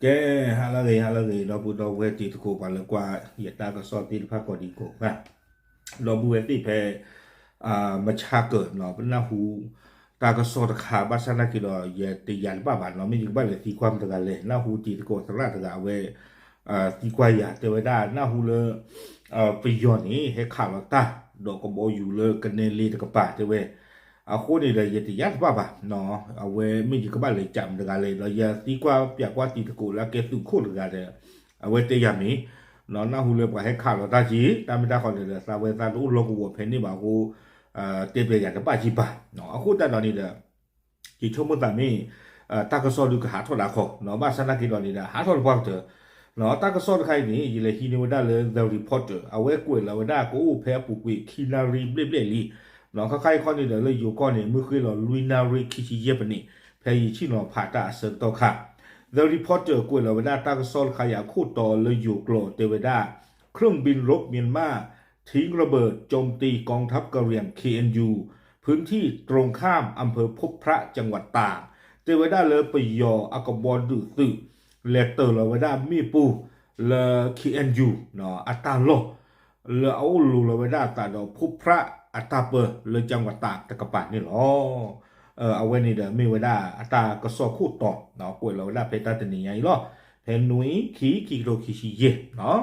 cáihala nó bù đầu về thì cô bảo là qua hiện tại có so thì phát có đi cổ ha nó bù về thì phải mà cha cỡ nó vẫn là hú ta có so được khá bát sana kia đó giờ thì giờ ba bạn nó mới những bạn là thì quan được cái là hú thì cổ thật ra được cái về thì qua giờ thì về đó na hú le bây giờ này hay khá là ta đó có bao nhiêu le cái này li được cái bà thì về khu này là giờ thì giá ba bà nó về mình chỉ có bạn lấy chậm được cái là giờ tí qua việc qua tí cổ là cái tụ khô được cái về tới giờ mình nó na hulu qua hết khảo ta chỉ ta mới ta còn được ta về ta lúc lúc của penny bảo cô tiếp về cái ba chỉ ba nó khu ta đó đi được chỉ cho một tạm mi ta có so được hạ thoát đã khó nó ba sang cái đó đi là hạ thoát bao giờ nó ta có so được hay nhỉ chỉ là khi người ta là the reporter ở quê quê là người ta có phép phụ quỷ khi nào ri bê bê li nó có khai con đi là lấy nhiều con này mới khi là luinari khi chỉ dẹp này phải chỉ nó phá ta sơn to khác The Reporter กุยลาวดาตากซอลขยะคู่ต่อเลยอยู่โกรธเทวดาเครื่องบินรบเมียนมาทิ้งระเบิดโจมตีกองทัพกะเหรี่ยง KNU พื้นที่ตรงข้ามอำเภอพบพระจังหวัดตากเทวดาเลยไปยออากบอลดื้อซื่อเลเตอร์ลาวดามีปูเล KNU เนาะอัตาโลเลเอาลูลาวดาตาดอพบพระอัตาเปอร์เลยจังหวัดตากตะกะปานี่หรอเอาไว้นี่เด้อมีไว้ได้อัตราก็สอคู่ต่อเนาะกวยเราได้เพตาตัวนี้ไงล่ะเพนนุยขี้โดขี้เยเนาะ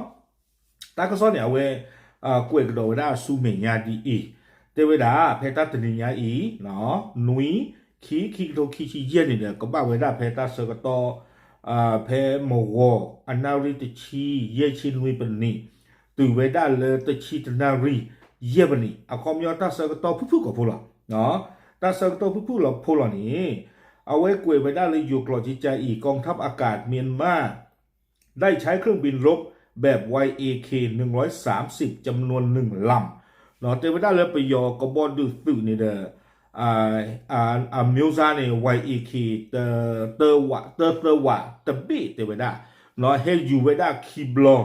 ตาก็สอเนี่ยเอาไว้กวยเราได้ซูเมียดีอีเทวดาเพตาตัวนี้ไงอีเนาะนุยขี้โดขี้เยนี่เด้อก็บ้าไว้ได้เพตาเสกต่อเพโมโกอันนาริตชีเยชินุยเป็นนี่ตัวไว้ได้เลยตชีตนารีเยบันนี่เอาความยอดตาเสกต่อผู้กับผู้ละเนาะตาเสกตัวผู้หลบผู้หล่อนี้เอาไว้กวยไปได้เลยอยู่กลอจิใจอีกกองทัพอากาศเมียนมาได้ใช้เครื่องบินรบแบบ YAK 130จำนวน1ลำเนาะเตไปได้เลยไปยอกบอลดูสื่อนี่เด้อมิวซาเนี่ย YAK เตอวะตะบีเตไปได้เนาะเฮอยู่ไปได้คีบลอ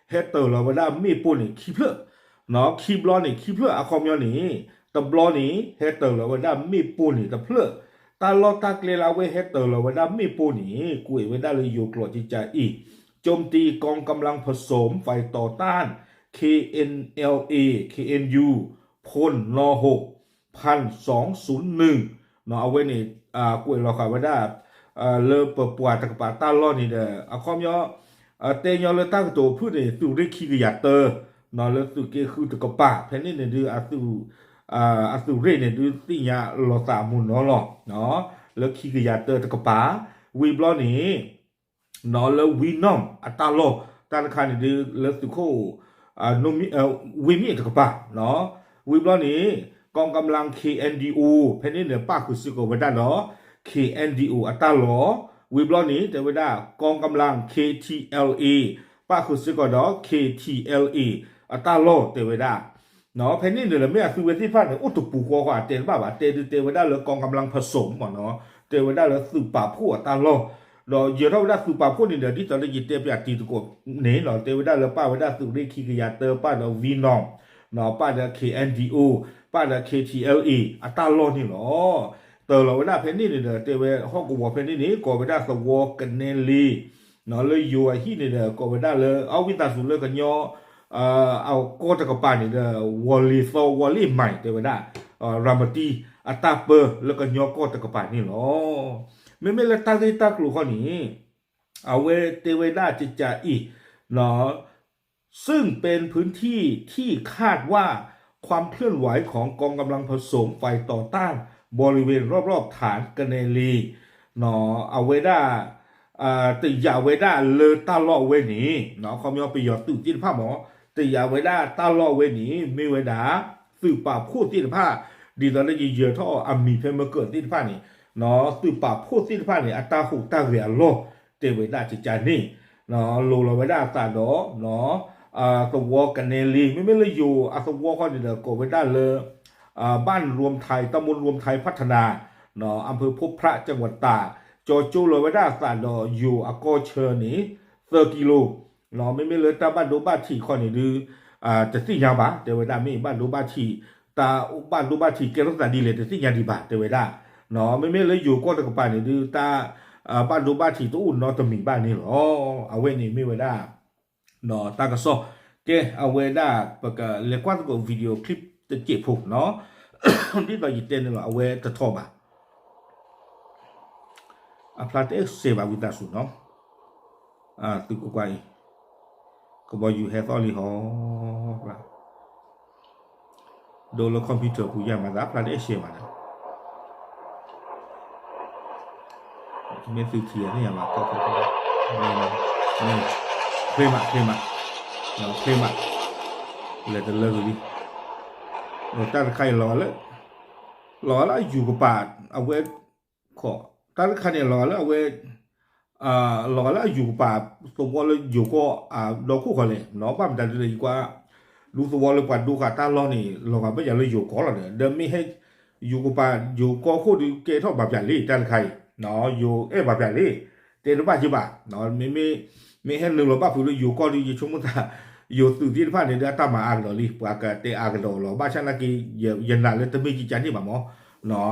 เฮเตอร์เราไปได้มีปุ่นนี่คีเพลเนาะคีบลอนี่คีเพลอะคอมยอนี่ตบลอนี่เฮเตอร์เราได้มีปูนี่ตะเพลตาลอตาเกลาเวเฮเตอร์เราได้มีปูนี่กุยไว้ได้เลยอยู่กลอจิใจอีโจมตีกองกำลังผสมฝ่ายต่อต้าน KNU พลน6,201เนาะเอาไว้นี่กุยเราค่ะไว้ได้เลอเปิดปวดตะกปาตาลอนี่เด้อเอาความย่อเตยอเลตั้งตัวพูดนี่สู่ได้ขี้กระยาเตอร์เนาะแล้วสู่เกคือตะกปาแผ่นนี้เนี่ยดูสู่สุเรเนี่ยดูสิยาลอสามุนเนาะเนาะแล้วขี้กระยาเตอร์ตะกปาวีบล้อนี่เนาะแล้ววีนอมอัตาโลตาลคานี่ดูแล้วสุโคนมิวีมีตะกปาเนาะวีบล้อนี่กองกำลัง KNDO แผ่นนี้เนี่ยป้าคือสิโกเวด้าเนาะ KNDO อัตาโลวีบล้อนี่แต่เวด้ากองกำลัง KTLA ป้าคือสิโกเนาะ KTLA อัตาโลแต่เวด้าเนาะเพนนี่เดี๋ยวเราไม่อยากซื้อเวทีฟ้าเนี่ยอุตุปูกว่าเตะบ้าบ่าเตะไว้ได้เลยกองกำลังผสมก่อนเนาะเตะไว้ได้เลยสืบป่าผู้ตาโลเราเยอะเท่าได้สืบป่าผู้นี่เดี๋ยวที่ตอนนี้เตะไปตีตะกบเน่เนาะเตะไว้ได้เลยป้าไว้ได้สืบได้คีกยาเตอร์ป้าเราวีนอมเนาะป้าเรา KNDO ป้าเรา KTLA อัตาโลนี่เนาะเตอเราไว้ได้เพนนี่เนี่ยเตะไว้ห้องกูบอกเพนนี่นี่ก็ไว้ได้สวอกันเนลีเนาะเลยอยู่ไอ้ที่เนี่ยก็ไว้ได้เลยเอาวิตาสุเลยกันย่อเอาโกตะกปานี่เด้อวอลลี่ใหม่เด้อว่ารามาตีอัตาเปอร์แล้วก็ยอโกตะกปานี่หรอไม่ละตากลูข้อนี้เอาเวเตเวดาจิจาอีเนาะซึ่งเป็นพื้นที่ที่คาดว่าความเคลื่อนไหวของกองกำลังผสมฝ่ายต่อต้านบริเวณรอบๆฐานกะเนลีเนาะเอาเวดาติยาเวดาเลตาลอเวนี้เนาะเขามีเอาไปหยอดตื่นจิ้นผ้าหมอแต่อย่าไว้ได้ตาลอเวนี้ไม่ไว้ด่าสืบป่าพูดที่ผ้าดีตอนนี้เยอะท่ออามีเพมเกิดที่ผ้านี่เนาะสืบป่าพูดที่ผ้านี่อัตราหูตาเรียโลเตไว้ได้จิตใจนี่เนาะโลเราไว้ได้ตาดอเนาะสวอกันเนลีไม่เลยอยู่สวอเขาเดี๋ยวก็ไว้ได้เลยบ้านรวมไทยตำบลรวมไทยพัฒนาเนาะอำเภอพบพระจังหวัดตากจอจูเราไว้ได้ตาดออยู่อโกเชอร์นี่30 กิโลเนาะไม่เลยตาบ้านดูบ้านที่ข้อนี้ดูจะสิ่งยาบ้าเทวดาไม่บ้านดูบ้านที่ตาบ้านดูบ้านที่เกลักษณะดีเลยจะสิ่งยาดีบ้าเทวดาเนาะไม่เลยอยู่ก็ตะกปานี่ดูตา บ้านดูบ้านที่ตู้นอตมีบ้านนี่หรอเอาไว้นี่ไม่ไว้ได้เนาะตากระซอเกเอาไว้ได้ปะกะเรียกว่าตัววิดีโอคลิปจะเจ็บผมเนาะที่เราหยิบเต้นเนาะเอาไว้จะทอบอ่ะพลาดเอ็กเซบาวิตาสุเนาะตึกกว่าก็บอกอยู่แค่ตอนนี้หรอโดนแล้วคอมพิวเตอร์ผู้ยามารับพลาดเอ็กเซมานะไม่ซื้อเทียนี่อย่างมาก็นี่เคลมเราเคลมเลยจะเลิกดิเราตั้งใครรอแล้วอยู่กับป่าเอาไว้ขอตั้งใครเนี่ยรอแล้วเอาไว้รอแล้วอยู่กับป่าสมมติเราอยู่ก็เราคู่กันเลยเนาะป้ามันจะดีกว่าดูสมมติเราปัดดูกับตาล้อนี่เราก็ไม่อยากเลยอยู่ก่อนแล้วเนี่ยเดิมไม่ให้อยู่กับป่าอยู่ก็คู่ดูเกทอแบบอย่างนี้ตั้งใครเนาะอยู่แบบอย่างนี้เตะรู้ป่ะจิบ่ะเนาะไม่ให้หนึ่งเราป้าพูดอยู่ก็ดีชั่วโมงตาอยู่สุดที่ผ่านเนี่ยตามมาอ่านหรอลิปากเตะอ่านหรอบ้านฉันนักยันหลังเลยแต่ไม่กี่จันที่แบบหมอเนาะ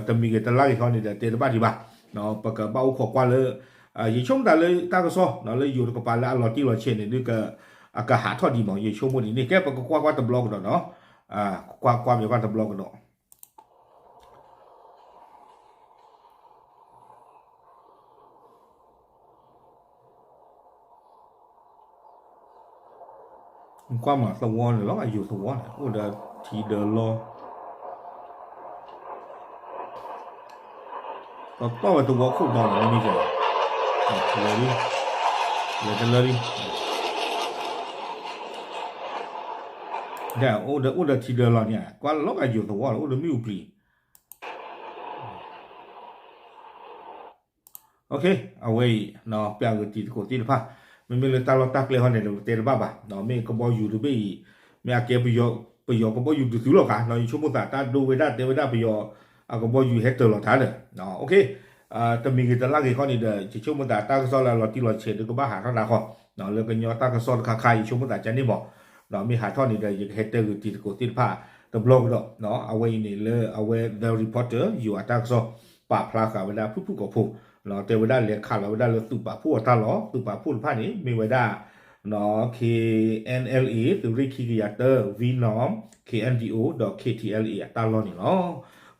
แต่มีกันตลาดเขาเนี่ยเตะรู้ป่ะจิบ่ะเนาะปากเบ้าขอกว่าเลยยิ่งช่วงแต่เลยตากระซ้อเนาะเลยอยู่กับป่าแล้วเราที่เราเช่นเนี่ยนี่ก็ก็หาทอดดีหมอยิ่งช่วงวันนี้นี่แค่ปากกว่าตะบล็อกเนาะกว่ามีกว่าตะบล็อกเนาะความหมายสวอนหรือว่าอยู่สวอนโอ้เดทีเดินรอต่อไปตัวคู่นอนไม่มีเลยเลยเดี๋ยวโอ้เดทีเดินรอเนี่ยกว่าล็อกอยู่สวอนโอ้เดไม่อยู่ปลีโอเคเอาไว้เนาะเปียกตีโกตีผ้ามันไม่เลยตาเราตักเลยเขาเนี่ยเตะบ้าบ่ะเนาะไม่ก็บอกอยู่ดูไม่ไม่อาเก็บไปยอก็บอกอยู่ดูหรอกกันเนาะชั่วโมงตาดูไว้ได้เตะไว้ได้ไปยอก็บอกอยู่เฮตเตอร์หรอกท่านเนี่ยเนาะโอเคแต่มีกิจลักษณ์เขานี่เด้อชั่วโมงตาก็ซ้อนเราที่เราเช็ดก็บ้าหาข้างหน้าเขาเนาะแล้วก็ยอตาก็ซ้อนคาใครชั่วโมงตาจะนี่บอกเนาะมีหาท่อนี่เด้อยังเฮตเตอร์ตีโกตีผ้าแต่บล็อกเนาะเอาไว้นี่เลยเอาไว้ the reporter อยู่ตาก็ซ้อนป่าพลาขาเวลาพูดกับผู้เราเทวดาเรียกขาเราได้เราตุปะพูดตาหรอตุปะพูดผ้านี้มีไว้ได้เนาะ KNLE ตุริคิกยาเตอร์ V น้อม KNDO ดอก KTLE ตาหรอนี่เนาะ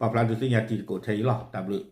ปะพลาดุสิญาติโกไทยหรอตามเลย